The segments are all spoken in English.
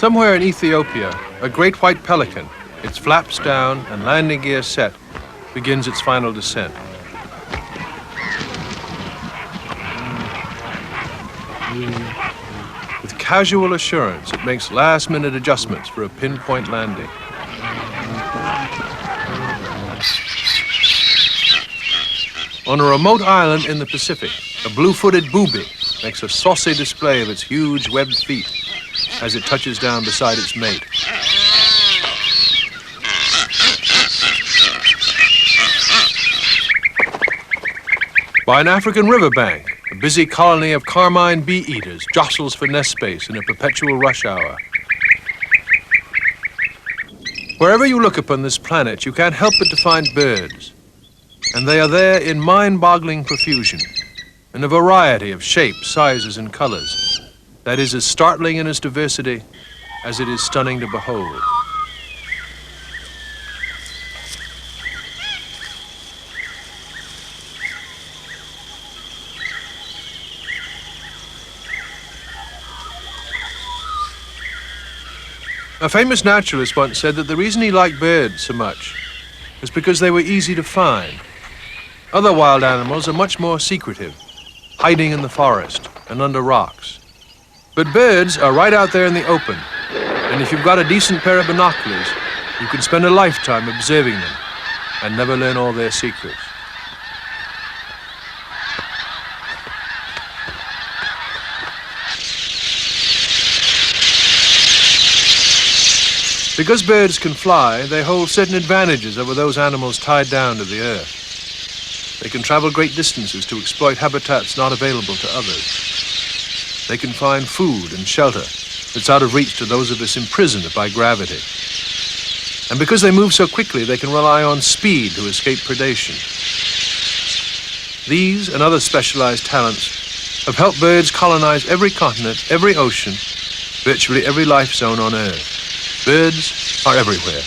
Somewhere in Ethiopia, a great white pelican, its flaps down and landing gear set, begins its final descent. With casual assurance, it makes last-minute adjustments for a pinpoint landing. On a remote island in the Pacific, a blue-footed booby makes a saucy display of its huge webbed feet as it touches down beside its mate. By an African riverbank, a busy colony of carmine bee-eaters jostles for nest space in a perpetual rush hour. Wherever you look upon this planet, you can't help but to find birds. And they are there in mind-boggling profusion, in a variety of shapes, sizes, and colors that is as startling in its diversity as it is stunning to behold. A famous naturalist once said that the reason he liked birds so much was because they were easy to find. Other wild animals are much more secretive, hiding in the forest and under rocks. But birds are right out there in the open, and if you've got a decent pair of binoculars, you can spend a lifetime observing them and never learn all their secrets. Because birds can fly, they hold certain advantages over those animals tied down to the earth. They can travel great distances to exploit habitats not available to others. They can find food and shelter that's out of reach to those of us imprisoned by gravity. And because they move so quickly, they can rely on speed to escape predation. These and other specialized talents have helped birds colonize every continent, every ocean, virtually every life zone on Earth. Birds are everywhere.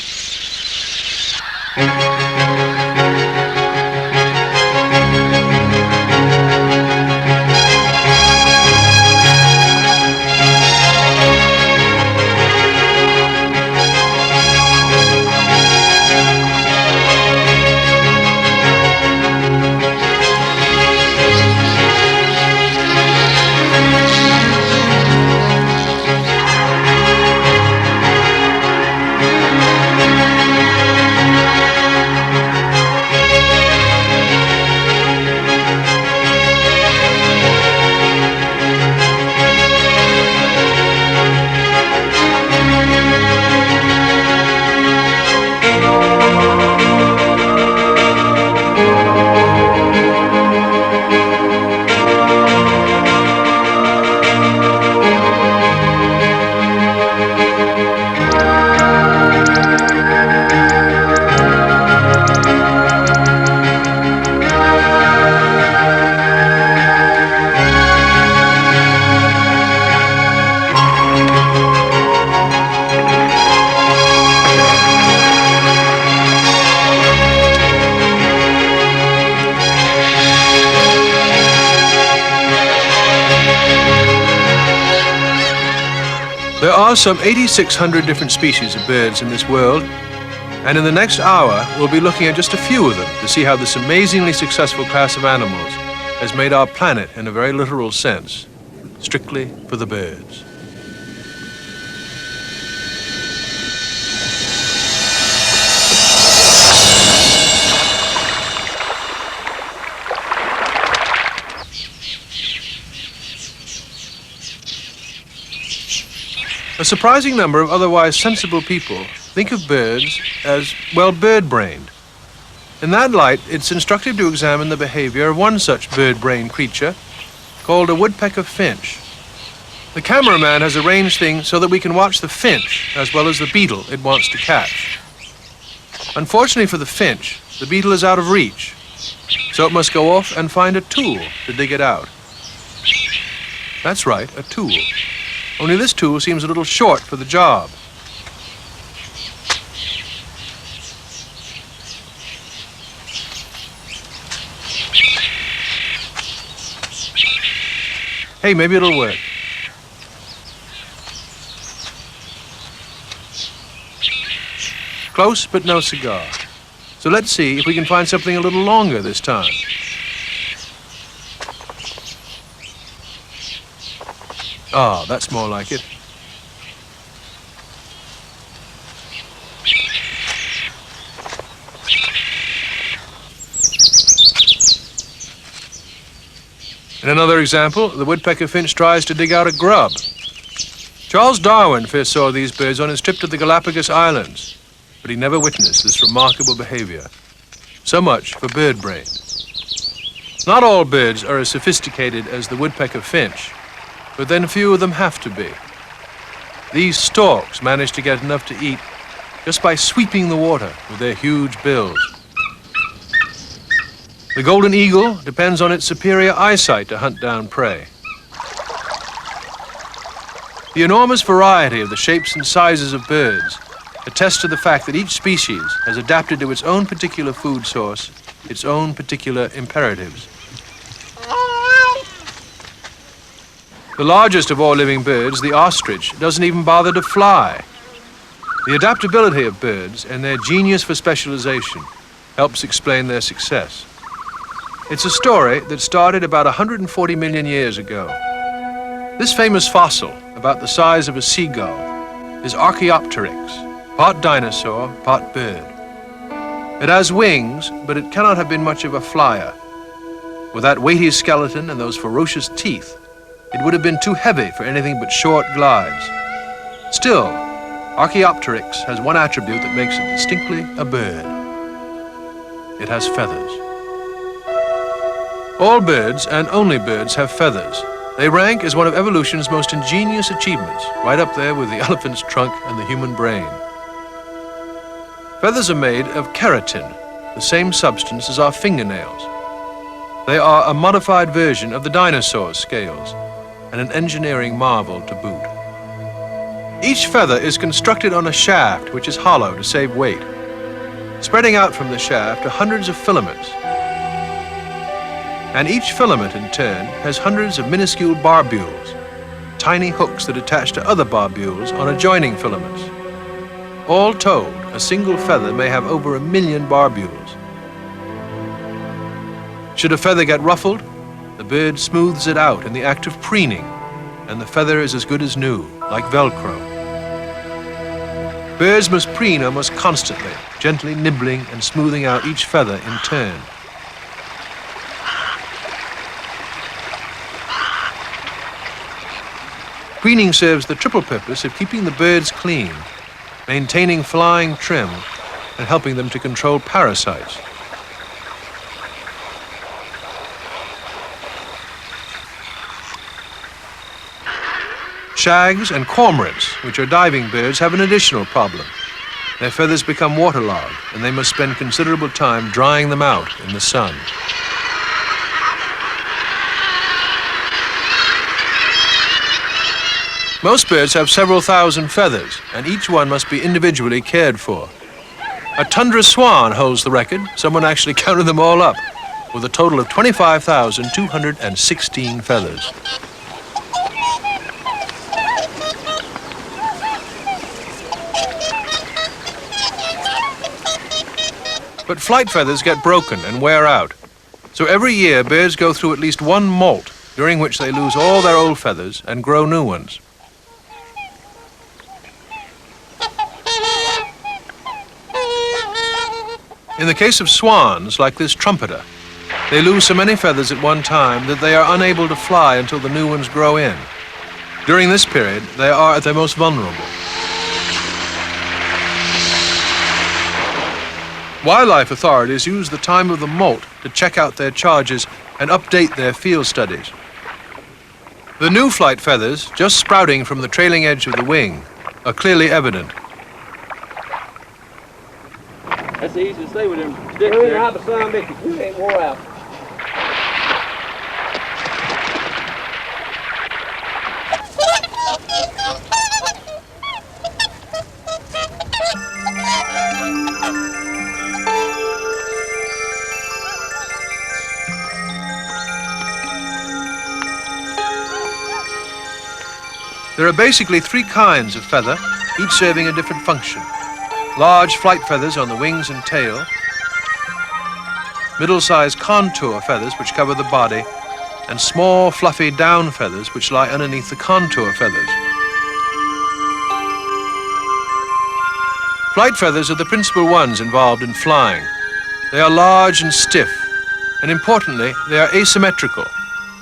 There are some 8,600 different species of birds in this world, and in the next hour, we'll be looking at just a few of them to see how this amazingly successful class of animals has made our planet, in a very literal sense, strictly for the birds. A surprising number of otherwise sensible people think of birds as, well, bird-brained. In that light, it's instructive to examine the behavior of one such bird-brained creature called a woodpecker finch. The cameraman has arranged things so that we can watch the finch as well as the beetle it wants to catch. Unfortunately for the finch, the beetle is out of reach, so it must go off and find a tool to dig it out. That's right, a tool. Only this tool seems a little short for the job. Hey, maybe it'll work. Close, but no cigar. So let's see if we can find something a little longer this time. Ah, that's more like it. In another example, the woodpecker finch tries to dig out a grub. Charles Darwin first saw these birds on his trip to the Galapagos Islands, but he never witnessed this remarkable behavior. So much for bird brain. Not all birds are as sophisticated as the woodpecker finch, but then few of them have to be. These storks manage to get enough to eat just by sweeping the water with their huge bills. The golden eagle depends on its superior eyesight to hunt down prey. The enormous variety of the shapes and sizes of birds attests to the fact that each species has adapted to its own particular food source, its own particular imperatives. The largest of all living birds, the ostrich, doesn't even bother to fly. The adaptability of birds and their genius for specialization helps explain their success. It's a story that started about 140 million years ago. This famous fossil, about the size of a seagull, is Archaeopteryx, part dinosaur, part bird. It has wings, but it cannot have been much of a flyer. With that weighty skeleton and those ferocious teeth, it would have been too heavy for anything but short glides. Still, Archaeopteryx has one attribute that makes it distinctly a bird. It has feathers. All birds, and only birds, have feathers. They rank as one of evolution's most ingenious achievements, right up there with the elephant's trunk and the human brain. Feathers are made of keratin, the same substance as our fingernails. They are a modified version of the dinosaurs' scales, and an engineering marvel to boot. Each feather is constructed on a shaft which is hollow to save weight. Spreading out from the shaft are hundreds of filaments, and each filament in turn has hundreds of minuscule barbules, tiny hooks that attach to other barbules on adjoining filaments. All told, a single feather may have over 1 million barbules. Should a feather get ruffled, the bird smooths it out in the act of preening, and the feather is as good as new, like Velcro. Birds must preen almost constantly, gently nibbling and smoothing out each feather in turn. Preening serves the triple purpose of keeping the birds clean, maintaining flying trim, and helping them to control parasites. Shags and cormorants, which are diving birds, have an additional problem. Their feathers become waterlogged, and they must spend considerable time drying them out in the sun. Most birds have several thousand feathers, and each one must be individually cared for. A tundra swan holds the record. Someone actually counted them all up, with a total of 25,216 feathers. But flight feathers get broken and wear out. So every year, birds go through at least one molt, during which they lose all their old feathers and grow new ones. In the case of swans, like this trumpeter, they lose so many feathers at one time that they are unable to fly until the new ones grow in. During this period, they are at their most vulnerable. Wildlife authorities use the time of the molt to check out their charges and update their field studies. The new flight feathers, just sprouting from the trailing edge of the wing, are clearly evident. That's easy to say with them sticks there. How the sun make it, you ain't wore out. There are basically 3 kinds of feather, each serving a different function. large flight feathers on the wings and tail, middle-sized contour feathers which cover the body, and small fluffy down feathers which lie underneath the contour feathers. Flight feathers are the principal ones involved in flying. They are large and stiff, and importantly, they are asymmetrical,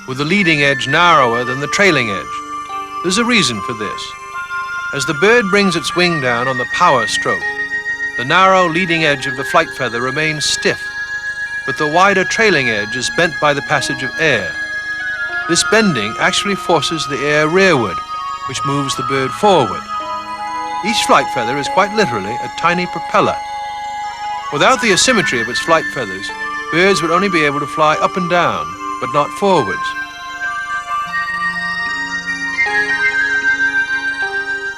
with the leading edge narrower than the trailing edge. There's a reason for this. As the bird brings its wing down on the power stroke, the narrow leading edge of the flight feather remains stiff, but the wider trailing edge is bent by the passage of air. This bending actually forces the air rearward, which moves the bird forward. Each flight feather is quite literally a tiny propeller. Without the asymmetry of its flight feathers, birds would only be able to fly up and down, but not forwards.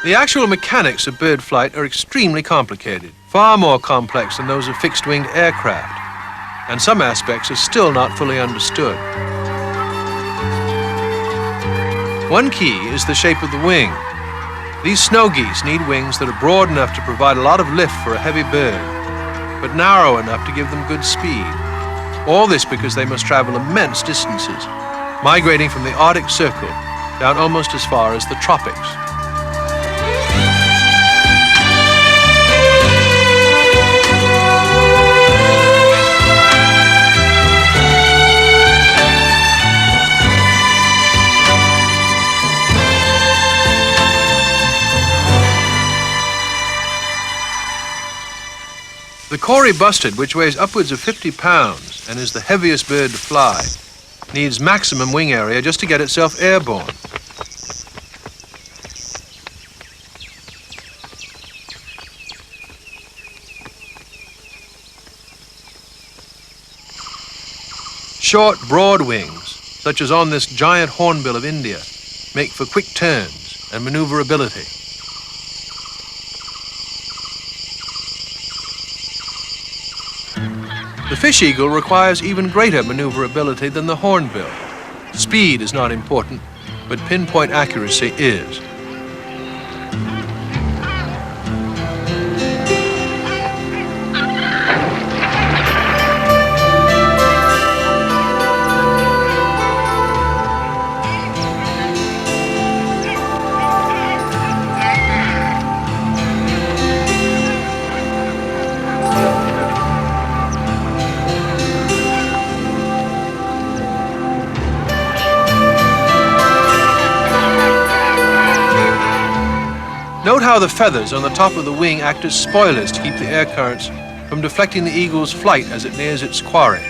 The actual mechanics of bird flight are extremely complicated, far more complex than those of fixed-winged aircraft, and some aspects are still not fully understood. One key is the shape of the wing. These snow geese need wings that are broad enough to provide a lot of lift for a heavy bird, but narrow enough to give them good speed. All this because they must travel immense distances, migrating from the Arctic Circle down almost as far as the tropics. The Cory bustard, which weighs upwards of 50 pounds and is the heaviest bird to fly, needs maximum wing area just to get itself airborne. Short, broad wings, such as on this giant hornbill of India, make for quick turns and maneuverability. The fish eagle requires even greater maneuverability than the hornbill. Speed is not important, but pinpoint accuracy is. Note how the feathers on the top of the wing act as spoilers to keep the air currents from deflecting the eagle's flight as it nears its quarry.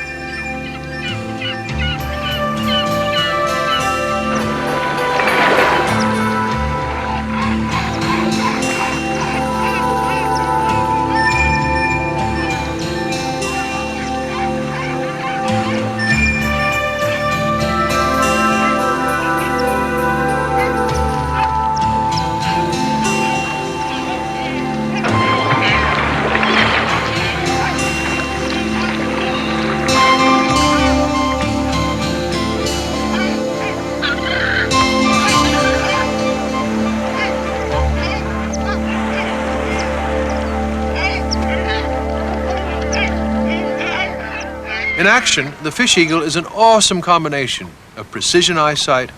In action, the fish eagle is an awesome combination of precision eyesight,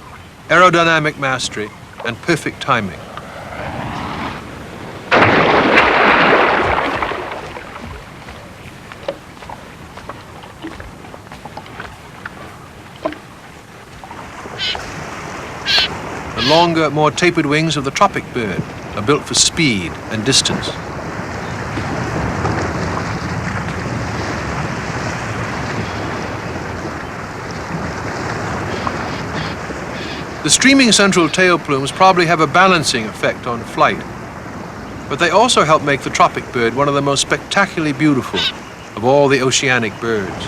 aerodynamic mastery, and perfect timing. The longer, more tapered wings of the tropic bird are built for speed and distance. The streaming central tail plumes probably have a balancing effect on flight, but they also help make the tropic bird one of the most spectacularly beautiful of all the oceanic birds.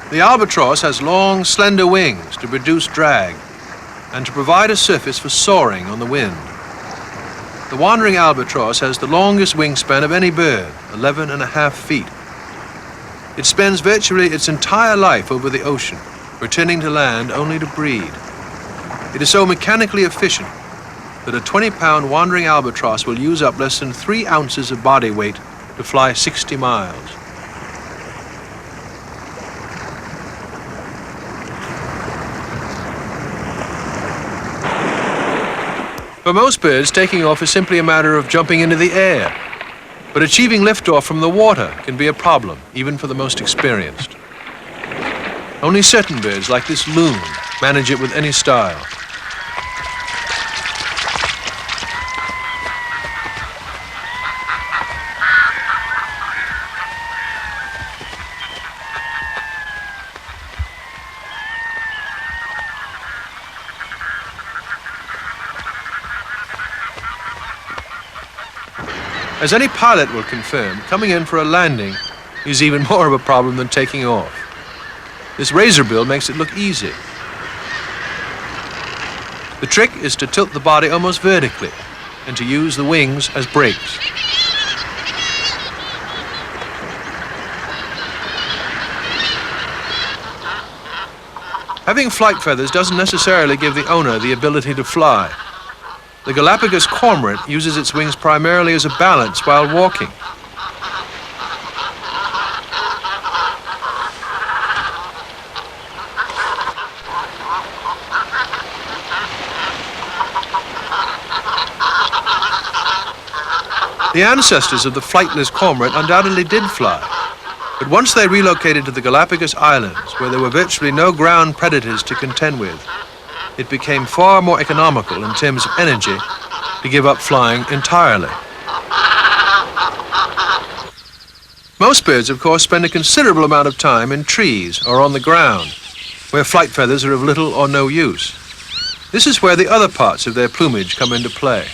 The albatross has long, slender wings to reduce drag and to provide a surface for soaring on the wind. The wandering albatross has the longest wingspan of any bird, 11.5 feet. It spends virtually its entire life over the ocean, returning to land only to breed. It is so mechanically efficient that a 20-pound wandering albatross will use up less than 3 ounces of body weight to fly 60 miles. For most birds, taking off is simply a matter of jumping into the air. But achieving liftoff from the water can be a problem, even for the most experienced. Only certain birds, like this loon, manage it with any style. As any pilot will confirm, coming in for a landing is even more of a problem than taking off. This razor bill makes it look easy. The trick is to tilt the body almost vertically and to use the wings as brakes. Having flight feathers doesn't necessarily give the owner the ability to fly. The Galapagos cormorant uses its wings primarily as a balance while walking. The ancestors of the flightless cormorant undoubtedly did fly, but once they relocated to the Galapagos Islands, where there were virtually no ground predators to contend with, it became far more economical in terms of energy to give up flying entirely. Most birds, of course, spend a considerable amount of time in trees or on the ground, where flight feathers are of little or no use. This is where the other parts of their plumage come into play.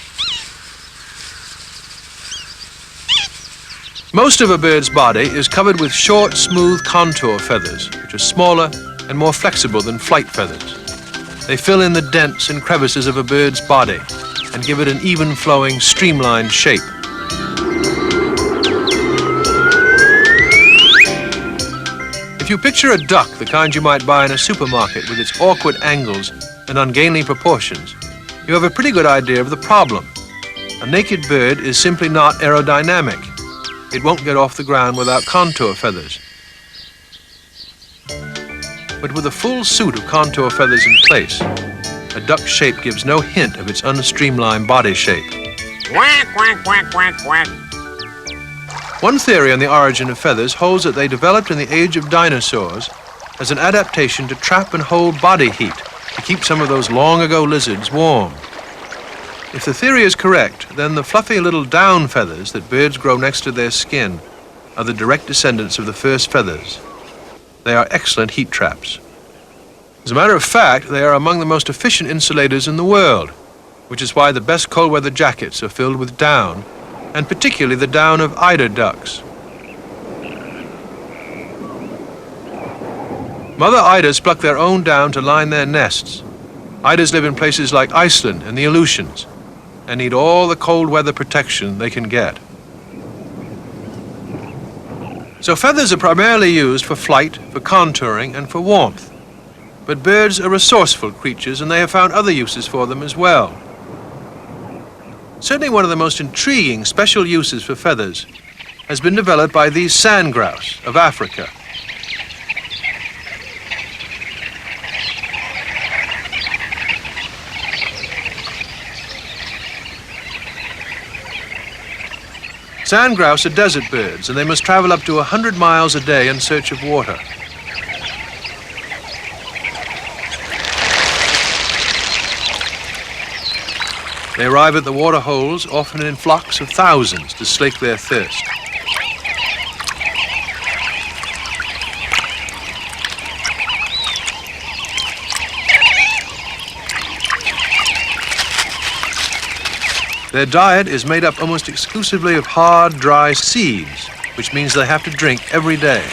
Most of a bird's body is covered with short, smooth contour feathers, which are smaller and more flexible than flight feathers. They fill in the dents and crevices of a bird's body and give it an even-flowing, streamlined shape. If you picture a duck, the kind you might buy in a supermarket with its awkward angles and ungainly proportions, you have a pretty good idea of the problem. A naked bird is simply not aerodynamic. It won't get off the ground without contour feathers. But with a full suit of contour feathers in place, a duck's shape gives no hint of its unstreamlined body shape. Quack, quack, quack, quack, quack. One theory on the origin of feathers holds that they developed in the age of dinosaurs as an adaptation to trap and hold body heat to keep some of those long-ago lizards warm. If the theory is correct, then the fluffy little down feathers that birds grow next to their skin are the direct descendants of the first feathers. They are excellent heat traps. As a matter of fact, they are among the most efficient insulators in the world, which is why the best cold weather jackets are filled with down, and particularly the down of eider ducks. Mother eiders pluck their own down to line their nests. Eiders live in places like Iceland and the Aleutians and need all the cold weather protection they can get. So feathers are primarily used for flight, for contouring, and for warmth. But birds are resourceful creatures, and they have found other uses for them as well. Certainly one of the most intriguing special uses for feathers has been developed by these sand grouse of Africa. Sand grouse are desert birds, and they must travel up to 100 miles a day in search of water. They arrive at the water holes, often in flocks of thousands, to slake their thirst. Their diet is made up almost exclusively of hard, dry seeds, which means they have to drink every day.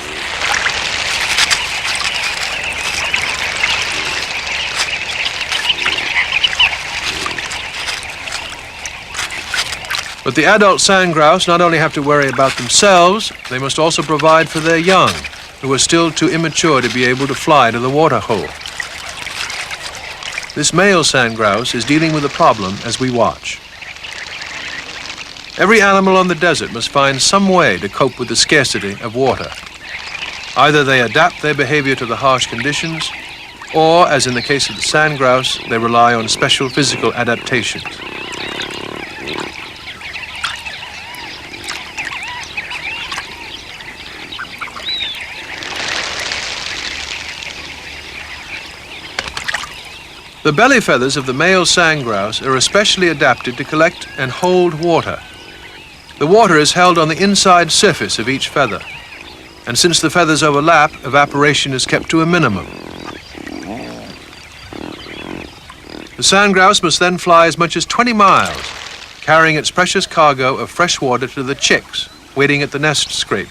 But the adult sand grouse not only have to worry about themselves, they must also provide for their young, who are still too immature to be able to fly to the water hole. This male sand grouse is dealing with a problem as we watch. Every animal on the desert must find some way to cope with the scarcity of water. Either they adapt their behavior to the harsh conditions, or, as in the case of the sand grouse, they rely on special physical adaptations. The belly feathers of the male sand grouse are especially adapted to collect and hold water. The water is held on the inside surface of each feather, and since the feathers overlap, evaporation is kept to a minimum. The sand grouse must then fly as much as 20 miles, carrying its precious cargo of fresh water to the chicks, waiting at the nest scrape.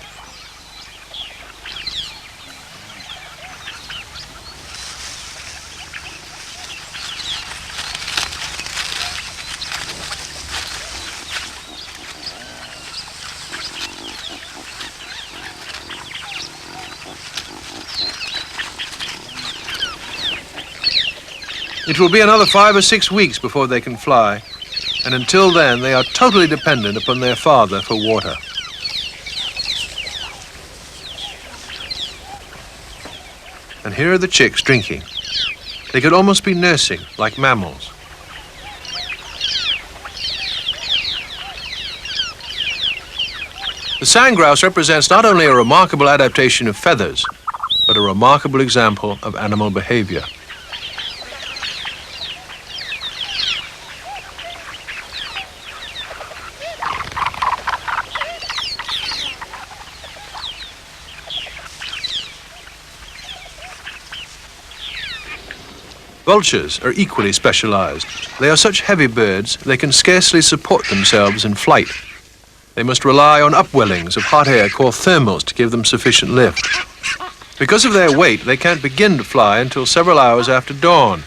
It will be another 5 or 6 weeks before they can fly, and until then they are totally dependent upon their father for water. And here are the chicks drinking. They could almost be nursing, like mammals. The sand grouse represents not only a remarkable adaptation of feathers, but a remarkable example of animal behavior. Vultures are equally specialized. They are such heavy birds, they can scarcely support themselves in flight. They must rely on upwellings of hot air called thermals to give them sufficient lift. Because of their weight, they can't begin to fly until several hours after dawn,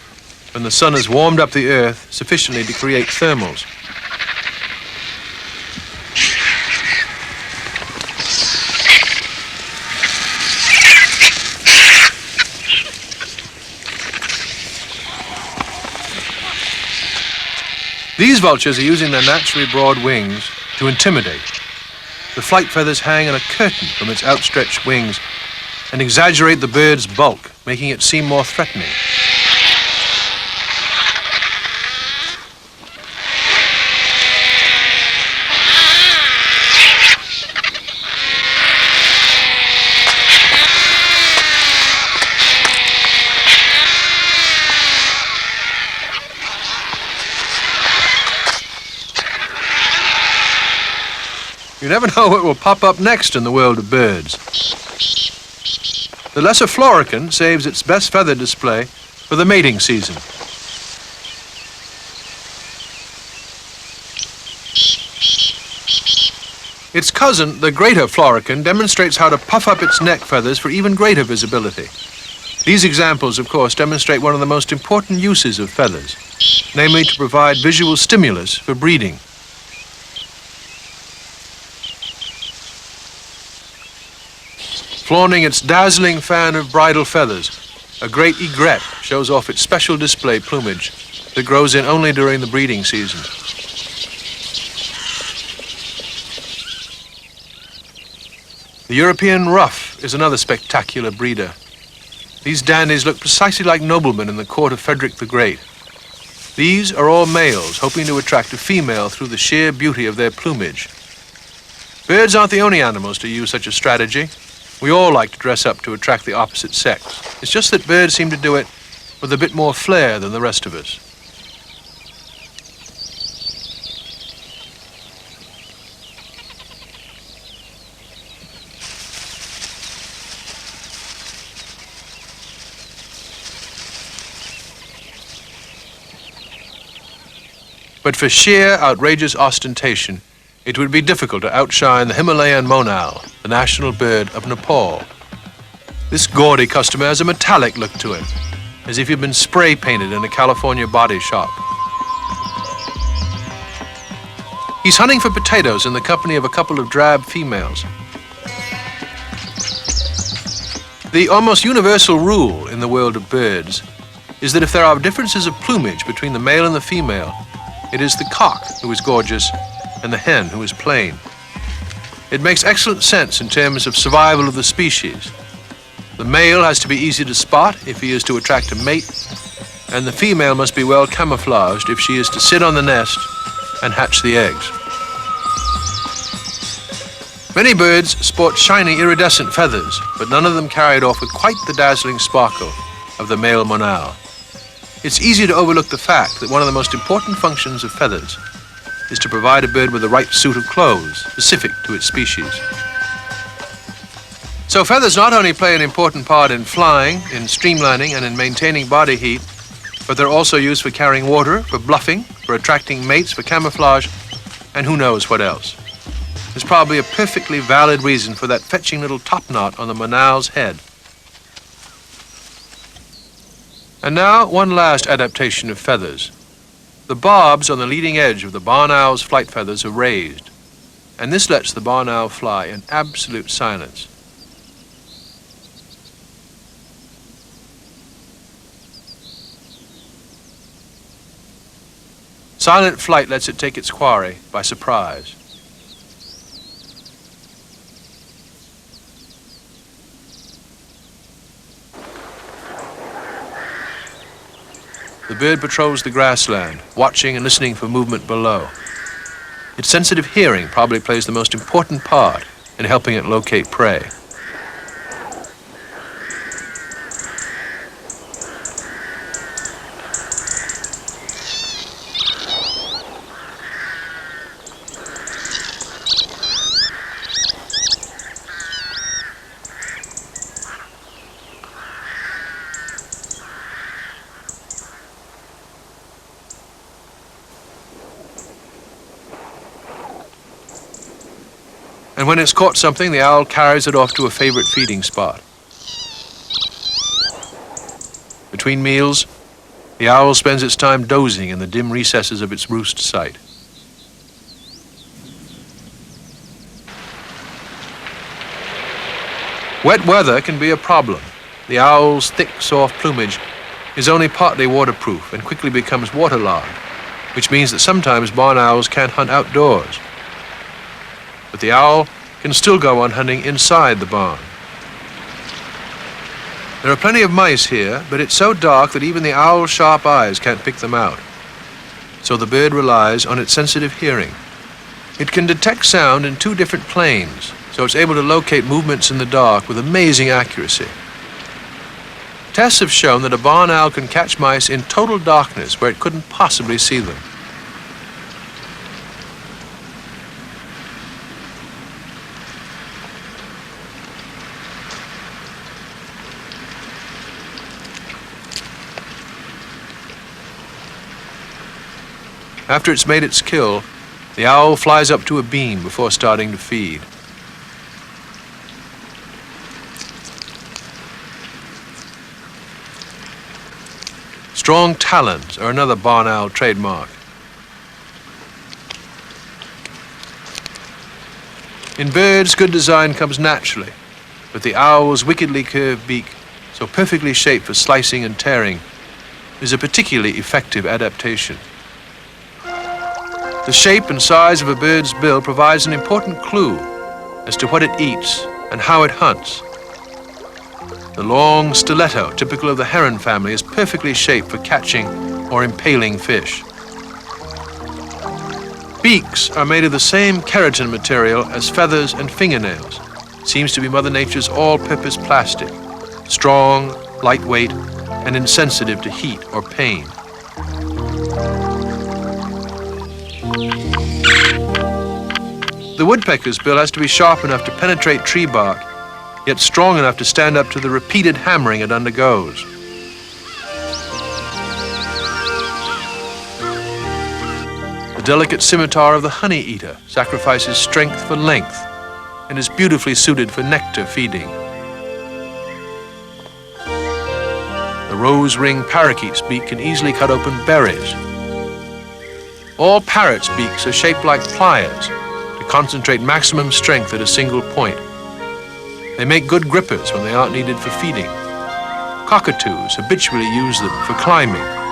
when the sun has warmed up the earth sufficiently to create thermals. These vultures are using their naturally broad wings to intimidate. The flight feathers hang in a curtain from its outstretched wings and exaggerate the bird's bulk, making it seem more threatening. You never know what will pop up next in the world of birds. The lesser florican saves its best feather display for the mating season. Its cousin, the greater florican, demonstrates how to puff up its neck feathers for even greater visibility. These examples, of course, demonstrate one of the most important uses of feathers, namely to provide visual stimulus for breeding. Flaunting its dazzling fan of bridal feathers, a great egret shows off its special display plumage that grows in only during the breeding season. The European ruff is another spectacular breeder. These dandies look precisely like noblemen in the court of Frederick the Great. These are all males hoping to attract a female through the sheer beauty of their plumage. Birds aren't the only animals to use such a strategy. We all like to dress up to attract the opposite sex. It's just that birds seem to do it with a bit more flair than the rest of us. But for sheer, outrageous ostentation, it would be difficult to outshine the Himalayan monal, the national bird of Nepal. This gaudy customer has a metallic look to it, as if he'd been spray painted in a California body shop. He's hunting for potatoes in the company of a couple of drab females. The almost universal rule in the world of birds is that if there are differences of plumage between the male and the female, it is the cock who is gorgeous and the hen who is plain. It makes excellent sense in terms of survival of the species. The male has to be easy to spot if he is to attract a mate, and the female must be well camouflaged if she is to sit on the nest and hatch the eggs. Many birds sport shiny iridescent feathers, but none of them carry it off with quite the dazzling sparkle of the male monal. It's easy to overlook the fact that one of the most important functions of feathers is to provide a bird with the right suit of clothes specific to its species. So feathers not only play an important part in flying, in streamlining, and in maintaining body heat, but they're also used for carrying water, for bluffing, for attracting mates, for camouflage, and who knows what else. There's probably a perfectly valid reason for that fetching little top knot on the monal's head. And now, one last adaptation of feathers. The barbs on the leading edge of the barn owl's flight feathers are raised, and this lets the barn owl fly in absolute silence. Silent flight lets it take its quarry by surprise. The bird patrols the grassland, watching and listening for movement below. Its sensitive hearing probably plays the most important part in helping it locate prey. And when it's caught something, the owl carries it off to a favorite feeding spot. Between meals, the owl spends its time dozing in the dim recesses of its roost site. Wet weather can be a problem. The owl's thick, soft plumage is only partly waterproof and quickly becomes waterlogged, which means that sometimes barn owls can't hunt outdoors. But the owl can still go on hunting inside the barn. There are plenty of mice here, but it's so dark that even the owl's sharp eyes can't pick them out. So the bird relies on its sensitive hearing. It can detect sound in two different planes, so it's able to locate movements in the dark with amazing accuracy. Tests have shown that a barn owl can catch mice in total darkness where it couldn't possibly see them. After it's made its kill, the owl flies up to a beam before starting to feed. Strong talons are another barn owl trademark. In birds, good design comes naturally, but the owl's wickedly curved beak, so perfectly shaped for slicing and tearing, is a particularly effective adaptation. The shape and size of a bird's bill provides an important clue as to what it eats and how it hunts. The long stiletto, typical of the heron family, is perfectly shaped for catching or impaling fish. Beaks are made of the same keratin material as feathers and fingernails. It seems to be Mother Nature's all-purpose plastic, strong, lightweight, and insensitive to heat or pain. The woodpecker's bill has to be sharp enough to penetrate tree bark, yet strong enough to stand up to the repeated hammering it undergoes. The delicate scimitar of the honey-eater sacrifices strength for length and is beautifully suited for nectar feeding. The rose-ring parakeet's beak can easily cut open berries. All parrots' beaks are shaped like pliers to concentrate maximum strength at a single point. They make good grippers when they aren't needed for feeding. Cockatoos habitually use them for climbing.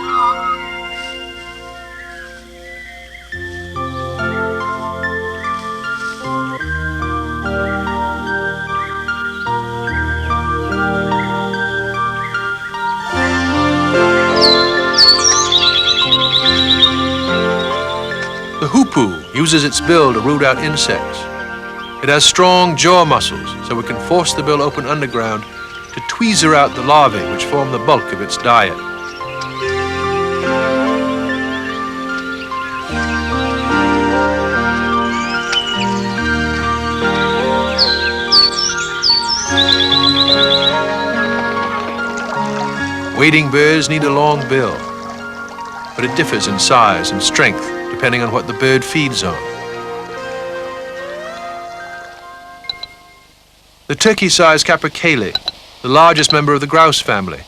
The hoopoe uses its bill to root out insects. It has strong jaw muscles, so it can force the bill open underground to tweezer out the larvae which form the bulk of its diet. Wading birds need a long bill, but it differs in size and strength depending on what the bird feeds on. The turkey-sized capercaillie, the largest member of the grouse family,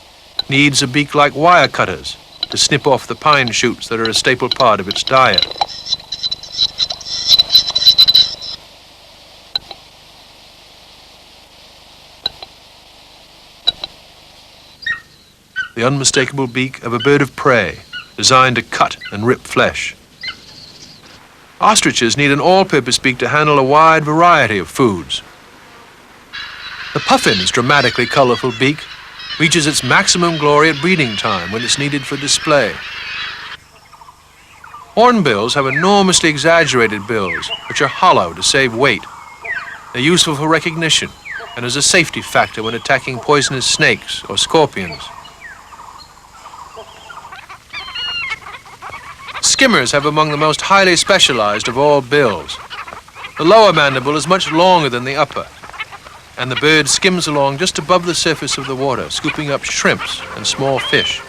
needs a beak like wire cutters to snip off the pine shoots that are a staple part of its diet. The unmistakable beak of a bird of prey, designed to cut and rip flesh. Ostriches need an all-purpose beak to handle a wide variety of foods. The puffin's dramatically colorful beak reaches its maximum glory at breeding time when it's needed for display. Hornbills have enormously exaggerated bills, which are hollow to save weight. They're useful for recognition and as a safety factor when attacking poisonous snakes or scorpions. Skimmers have among the most highly specialized of all bills. The lower mandible is much longer than the upper, and the bird skims along just above the surface of the water, scooping up shrimps and small fish.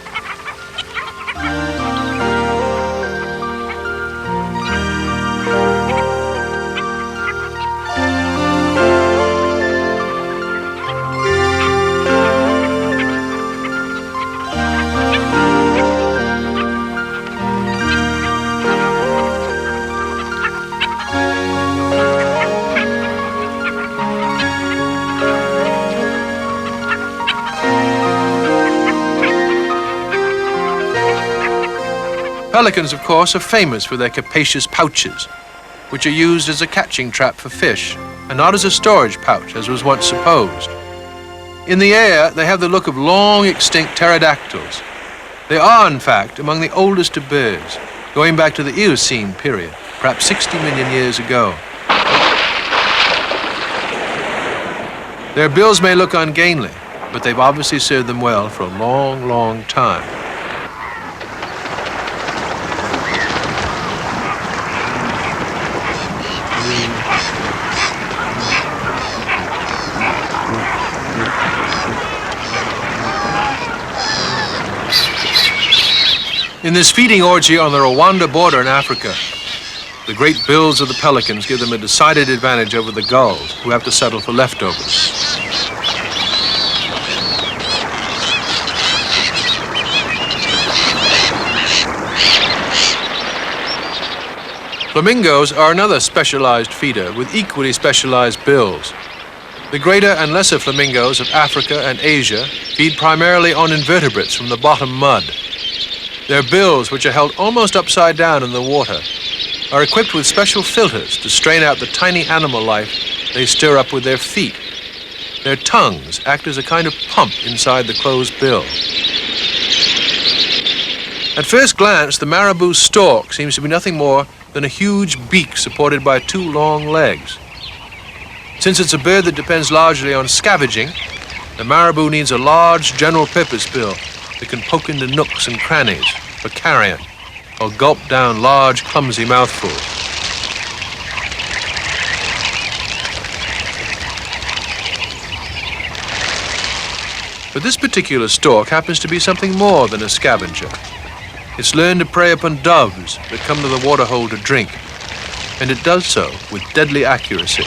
Pelicans, of course, are famous for their capacious pouches, which are used as a catching trap for fish, and not as a storage pouch, as was once supposed. In the air, they have the look of long-extinct pterodactyls. They are, in fact, among the oldest of birds, going back to the Eocene period, perhaps 60 million years ago. Their bills may look ungainly, but they've obviously served them well for a long, long time. In this feeding orgy on the Rwanda border in Africa, the great bills of the pelicans give them a decided advantage over the gulls, who have to settle for leftovers. Flamingos are another specialized feeder with equally specialized bills. The greater and lesser flamingos of Africa and Asia feed primarily on invertebrates from the bottom mud. Their bills, which are held almost upside down in the water, are equipped with special filters to strain out the tiny animal life they stir up with their feet. Their tongues act as a kind of pump inside the closed bill. At first glance, the marabou's stalk seems to be nothing more than a huge beak supported by two long legs. Since it's a bird that depends largely on scavenging, the marabou needs a large general-purpose bill that can poke into nooks and crannies for carrion or gulp down large, clumsy mouthfuls. But this particular stork happens to be something more than a scavenger. It's learned to prey upon doves that come to the waterhole to drink, and it does so with deadly accuracy.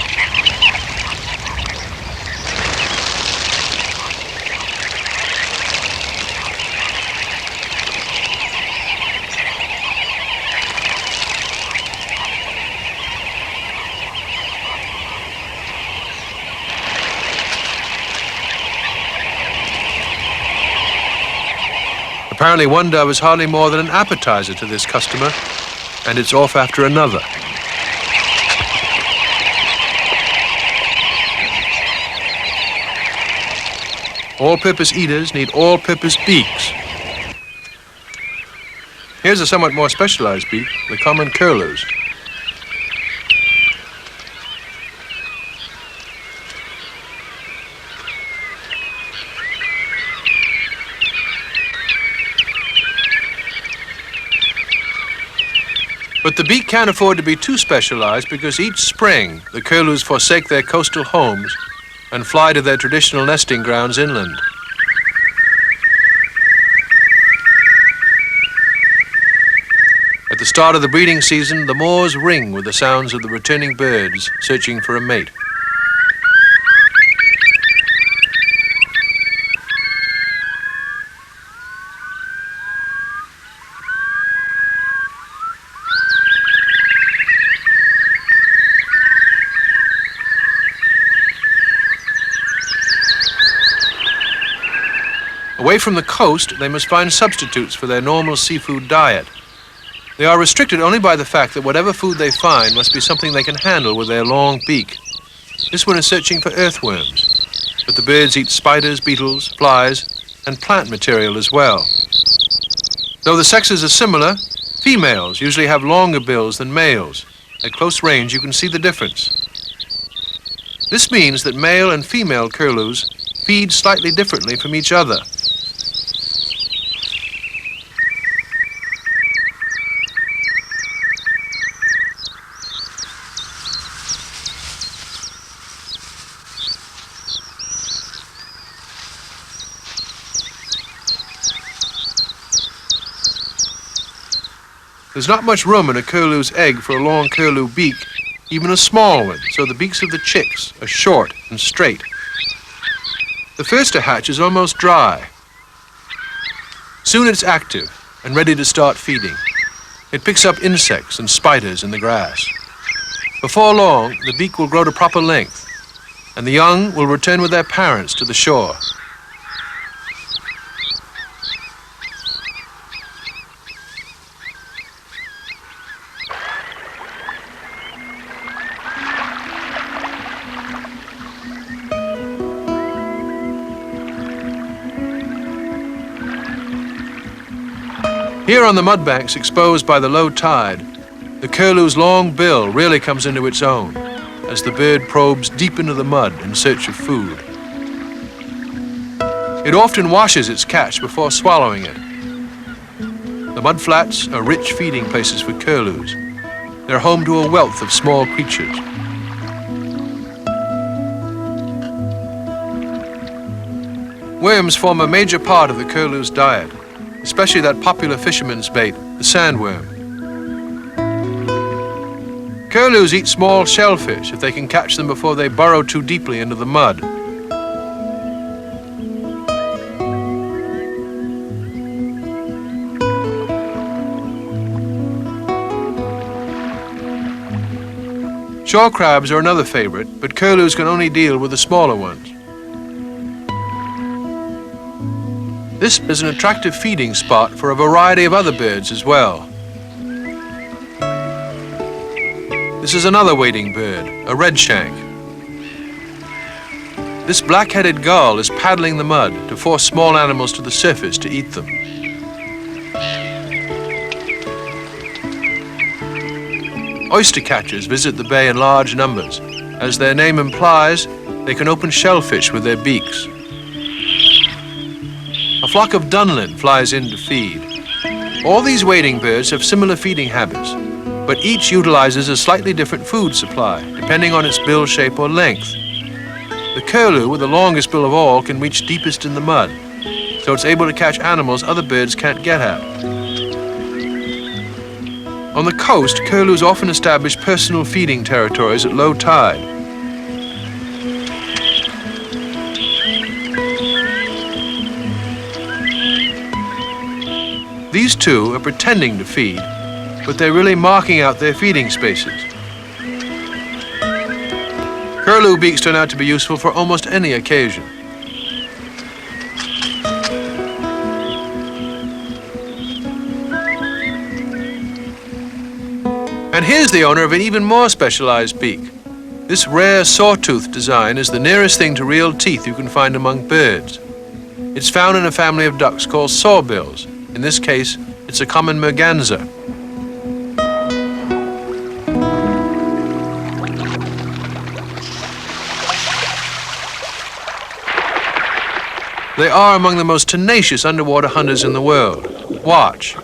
Apparently one dove is hardly more than an appetizer to this customer, and it's off after another. All-purpose eaters need all-purpose beaks. Here's a somewhat more specialized beak, the common curlews. But the beak can't afford to be too specialized because each spring the curlews forsake their coastal homes and fly to their traditional nesting grounds inland. At the start of the breeding season, the moors ring with the sounds of the returning birds searching for a mate. Away from the coast, they must find substitutes for their normal seafood diet. They are restricted only by the fact that whatever food they find must be something they can handle with their long beak. This one is searching for earthworms, but the birds eat spiders, beetles, flies, and plant material as well. Though the sexes are similar, females usually have longer bills than males. At close range, you can see the difference. This means that male and female curlews feed slightly differently from each other. There's not much room in a curlew's egg for a long curlew beak, even a small one, so the beaks of the chicks are short and straight. The first to hatch is almost dry. Soon it's active and ready to start feeding. It picks up insects and spiders in the grass. Before long, the beak will grow to proper length, and the young will return with their parents to the shore. Here on the mudbanks exposed by the low tide, the curlew's long bill really comes into its own as the bird probes deep into the mud in search of food. It often washes its catch before swallowing it. The mudflats are rich feeding places for curlews. They're home to a wealth of small creatures. Worms form a major part of the curlew's diet, especially that popular fisherman's bait, the sandworm. Curlews eat small shellfish if they can catch them before they burrow too deeply into the mud. Shore crabs are another favorite, but curlews can only deal with the smaller ones. This is an attractive feeding spot for a variety of other birds as well. This is another wading bird, a redshank. This black-headed gull is paddling the mud to force small animals to the surface to eat them. Oyster catchers visit the bay in large numbers. As their name implies, they can open shellfish with their beaks. A flock of dunlin flies in to feed. All these wading birds have similar feeding habits, but each utilizes a slightly different food supply, depending on its bill shape or length. The curlew, with the longest bill of all, can reach deepest in the mud, so it's able to catch animals other birds can't get at. On the coast, curlews often establish personal feeding territories at low tide. These two are pretending to feed, but they're really marking out their feeding spaces. Curlew beaks turn out to be useful for almost any occasion. And here's the owner of an even more specialized beak. This rare sawtooth design is the nearest thing to real teeth you can find among birds. It's found in a family of ducks called sawbills. In this case, it's a common merganser. They are among the most tenacious underwater hunters in the world. Watch.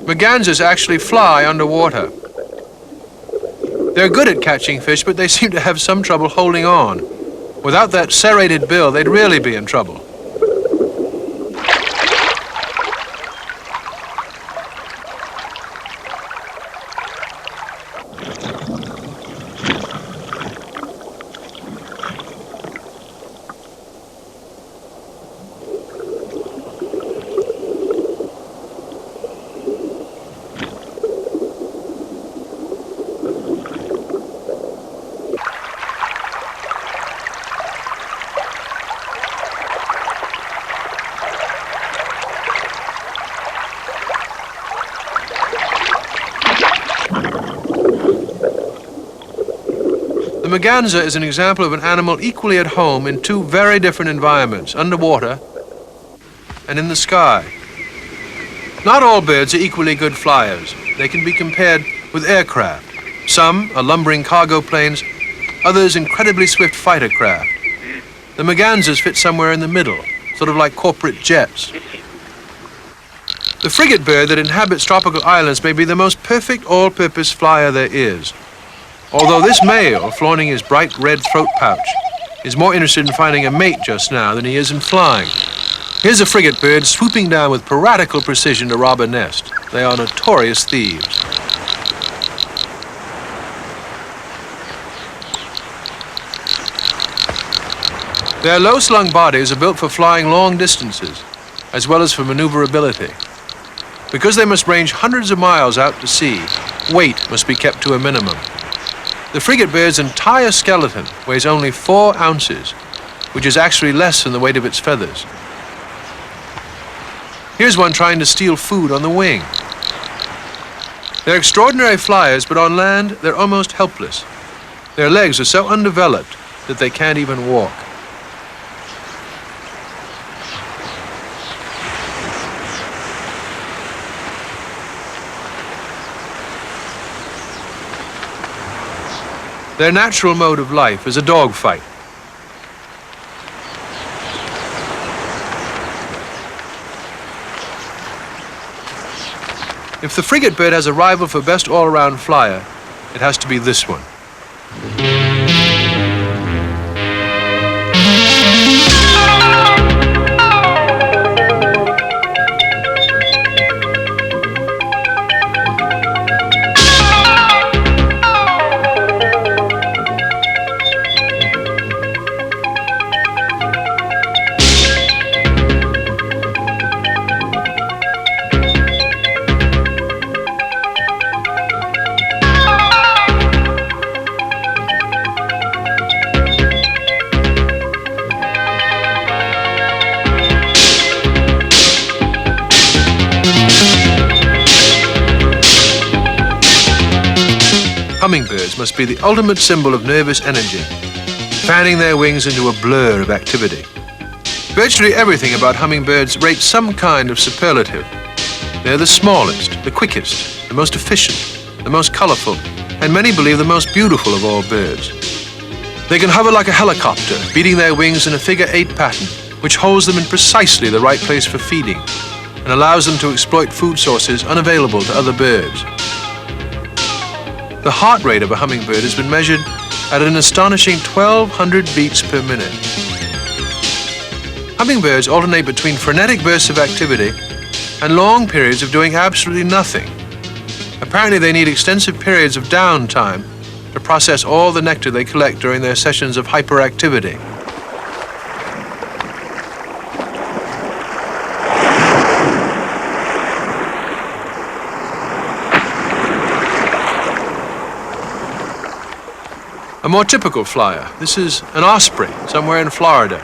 Mergansers actually fly underwater. They're good at catching fish, but they seem to have some trouble holding on. Without that serrated bill, they'd really be in trouble. The merganser is an example of an animal equally at home in two very different environments, underwater and in the sky. Not all birds are equally good flyers. They can be compared with aircraft. Some are lumbering cargo planes, others incredibly swift fighter craft. The mergansers fit somewhere in the middle, sort of like corporate jets. The frigate bird that inhabits tropical islands may be the most perfect all-purpose flyer there is. Although this male, flaunting his bright red throat pouch, is more interested in finding a mate just now than he is in flying. Here's a frigate bird swooping down with piratical precision to rob a nest. They are notorious thieves. Their low-slung bodies are built for flying long distances, as well as for maneuverability. Because they must range hundreds of miles out to sea, weight must be kept to a minimum. The frigate bird's entire skeleton weighs only 4 ounces, which is actually less than the weight of its feathers. Here's one trying to steal food on the wing. They're extraordinary flyers, but on land, they're almost helpless. Their legs are so undeveloped that they can't even walk. Their natural mode of life is a dogfight. If the frigate bird has a rival for best all-around flyer, it has to be this one. Hummingbirds must be the ultimate symbol of nervous energy, fanning their wings into a blur of activity. Virtually everything about hummingbirds rates some kind of superlative. They're the smallest, the quickest, the most efficient, the most colorful, and many believe the most beautiful of all birds. They can hover like a helicopter, beating their wings in a figure-8 pattern, which holds them in precisely the right place for feeding, and allows them to exploit food sources unavailable to other birds. The heart rate of a hummingbird has been measured at an astonishing 1,200 beats per minute. Hummingbirds alternate between frenetic bursts of activity and long periods of doing absolutely nothing. Apparently, they need extensive periods of downtime to process all the nectar they collect during their sessions of hyperactivity. A more typical flyer. This is an osprey somewhere in Florida,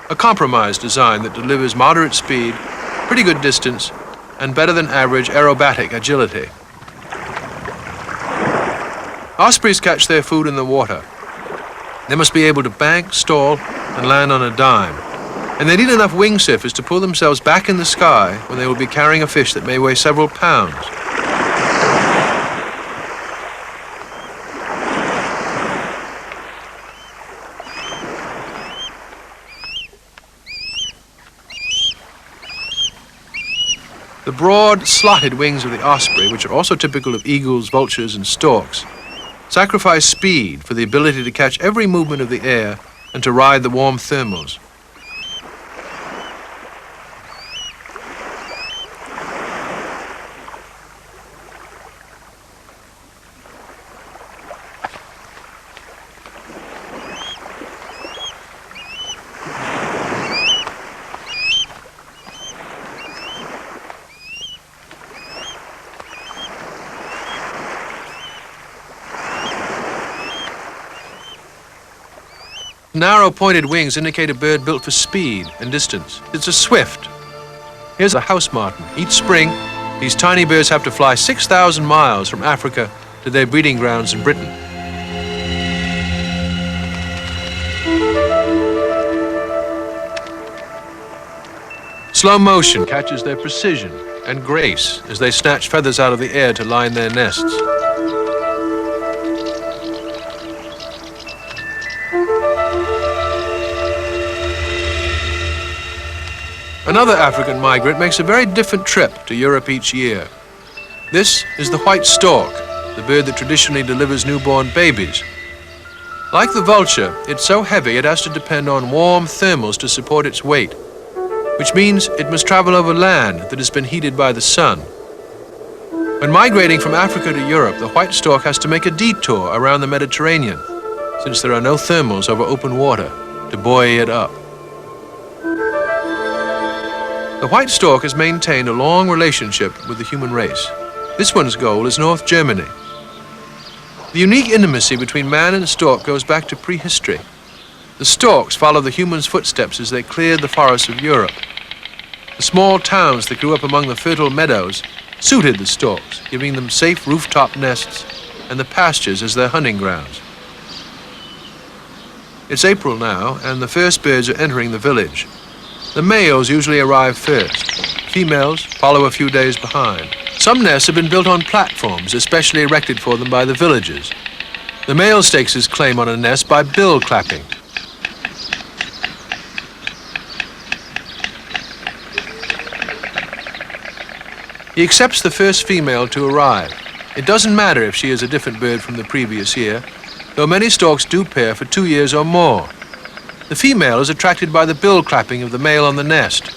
a compromise design that delivers moderate speed pretty good distance, and better than average aerobatic agility. Ospreys catch their food in the water. They must be able to bank, stall, and land on a dime. And they need enough wing surface to pull themselves back in the sky when they will be carrying a fish that may weigh several pounds. The broad, slotted wings of the osprey, which are also typical of eagles, vultures, and storks, sacrifice speed for the ability to catch every movement of the air and to ride the warm thermals. Narrow pointed wings indicate a bird built for speed and distance. It's a swift. Here's a house martin. Each spring, these tiny birds have to fly 6,000 miles from Africa to their breeding grounds in Britain. Slow motion catches their precision and grace as they snatch feathers out of the air to line their nests. Another African migrant makes a very different trip to Europe each year. This is the white stork, the bird that traditionally delivers newborn babies. Like the vulture, it's so heavy it has to depend on warm thermals to support its weight, which means it must travel over land that has been heated by the sun. When migrating from Africa to Europe, the white stork has to make a detour around the Mediterranean, since there are no thermals over open water to buoy it up. The white stork has maintained a long relationship with the human race. This one's goal is North Germany. The unique intimacy between man and stork goes back to prehistory. The storks followed the humans' footsteps as they cleared the forests of Europe. The small towns that grew up among the fertile meadows suited the storks, giving them safe rooftop nests and the pastures as their hunting grounds. It's April now, and the first birds are entering the village. The males usually arrive first. Females follow a few days behind. Some nests have been built on platforms, especially erected for them by the villagers. The male stakes his claim on a nest by bill clapping. He accepts the first female to arrive. It doesn't matter if she is a different bird from the previous year, though many storks do pair for 2 years or more. The female is attracted by the bill clapping of the male on the nest.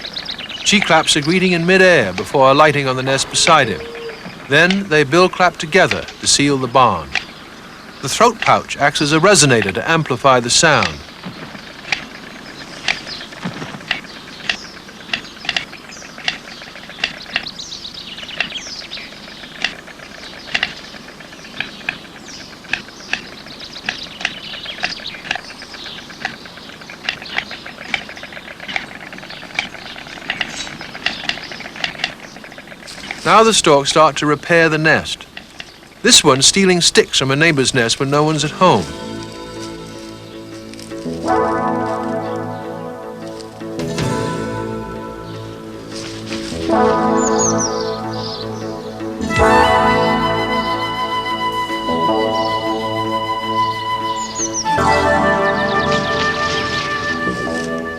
She claps a greeting in mid-air before alighting on the nest beside him. Then they bill clap together to seal the bond. The throat pouch acts as a resonator to amplify the sound. Now the storks start to repair the nest. This one's stealing sticks from a neighbor's nest when no one's at home.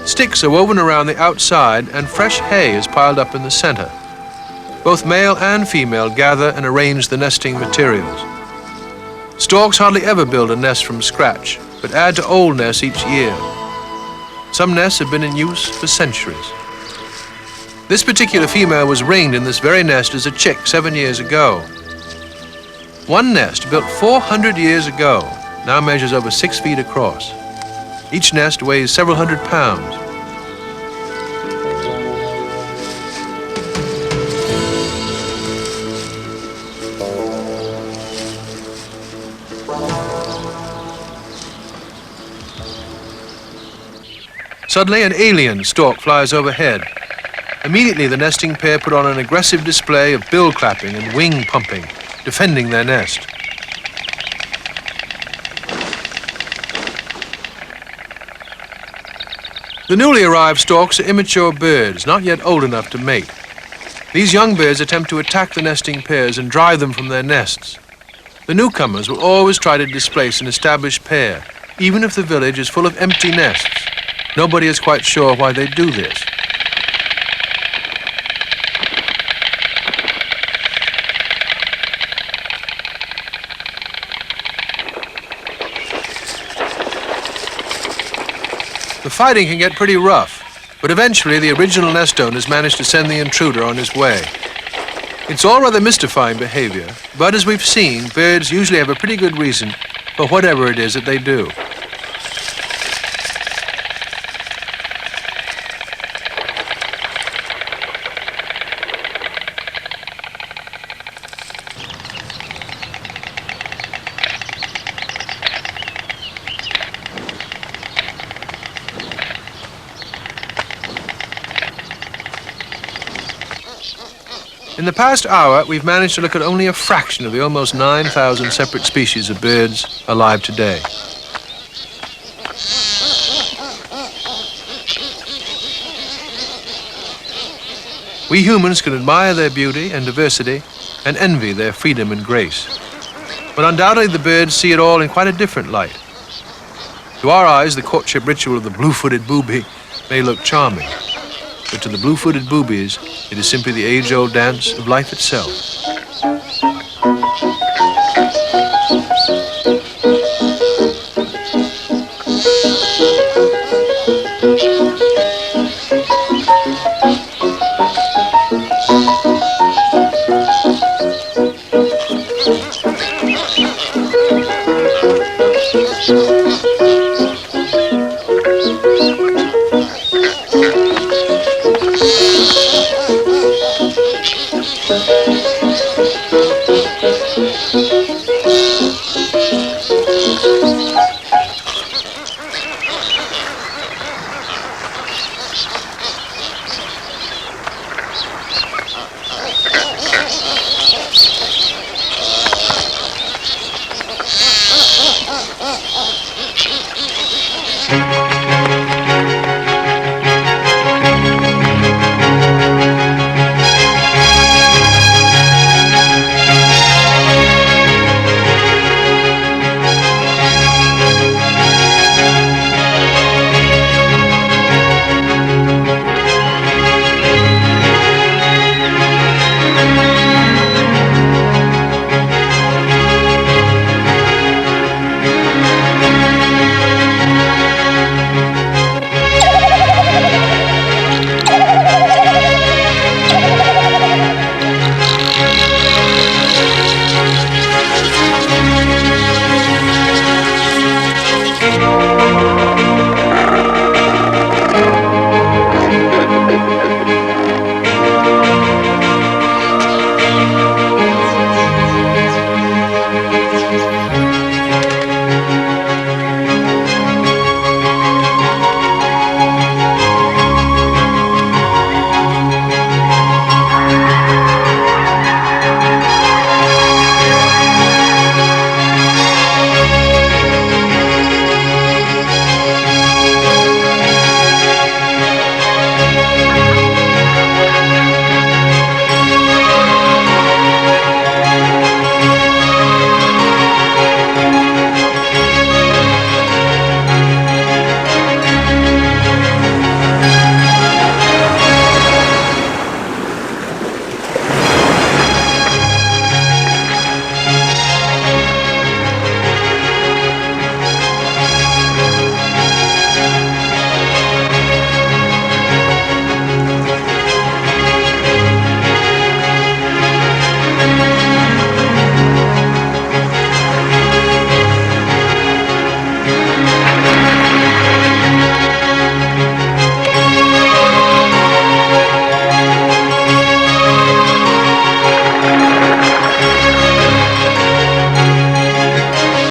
Sticks are woven around the outside and fresh hay is piled up in the center. Both male and female gather and arrange the nesting materials. Storks hardly ever build a nest from scratch, but add to old nests each year. Some nests have been in use for centuries. This particular female was ringed in this very nest as a chick 7 years ago. One nest built 400 years ago now measures over 6 feet across. Each nest weighs several hundred pounds. Suddenly, an alien stork flies overhead. Immediately, the nesting pair put on an aggressive display of bill clapping and wing pumping, defending their nest. The newly arrived storks are immature birds, not yet old enough to mate. These young birds attempt to attack the nesting pairs and drive them from their nests. The newcomers will always try to displace an established pair, even if the village is full of empty nests. Nobody is quite sure why they do this. The fighting can get pretty rough, but eventually the original nest owners manage to send the intruder on his way. It's all rather mystifying behavior, but as we've seen, birds usually have a pretty good reason for whatever it is that they do. In the past hour, we've managed to look at only a fraction of the almost 9,000 separate species of birds alive today. We humans can admire their beauty and diversity and envy their freedom and grace. But undoubtedly the birds see it all in quite a different light. To our eyes, the courtship ritual of the blue-footed booby may look charming, but to the blue-footed boobies, it is simply the age-old dance of life itself.